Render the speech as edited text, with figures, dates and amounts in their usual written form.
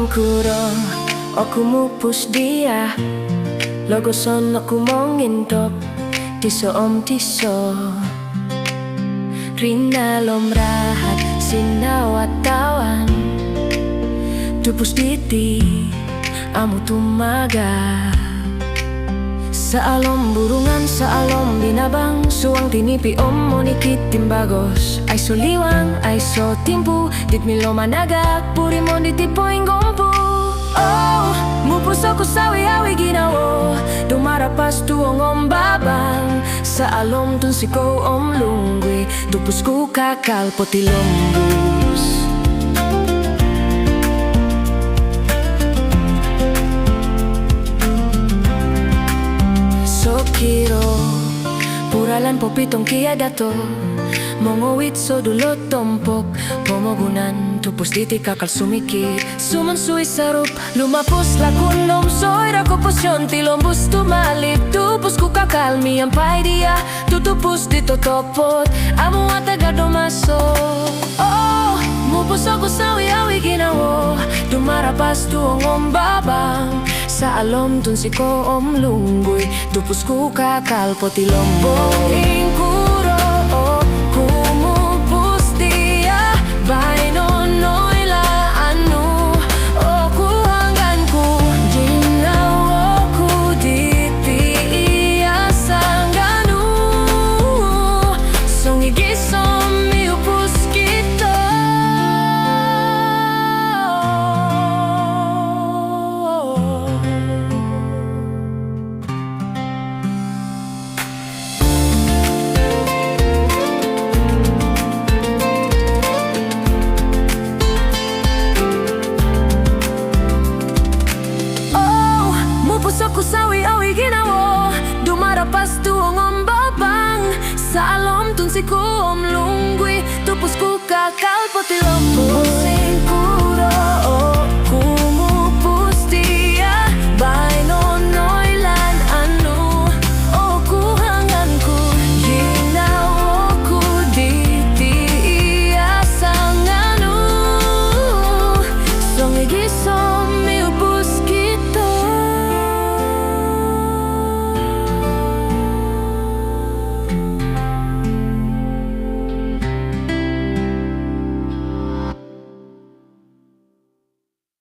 Poingkuro Oku Mupus Diah Logo son aku mongintop Tiso om tiso Rina lom rahat sinawatawan Tupus diti amu tumaga Sa alom burungan, sa alom binabang Suang tinipi om monikit timbagos Ay so liwang, ay so timpu Dit milo managak, puri mo diti poing gompu Oh, mupus ako sawi awi ginawo Dumarapas tuong om babang Sa alom tun siko om lungwi Tupus ku kakal poti lombus Kiro Puralan po pitong kia dato Mongowit so dulot tompok Pomogunan Tupus diti kakal sumikir Sumansui sarup Lumapos lakunom Soy rakopos yon Tilombus tumalip Tupus ku kakal miyampay dia Tutupus dito topot Amo atagado maso Oh Mupus ako sawi awi ginawo Dumarapas tuong om babang Sa alom tun siko om lunggoy Tupus ku kakal poti lombong Poingkuro Oku Mupus Diah Bay nonoy la anu Oku hanggan ku Ginaw oku diti iya sangganu Songigisom miupus kita Aku sawi awi ginawo Dumarapas tuong om babang Sa alom tun siku om lungwi Tupus ku kakal poti lombos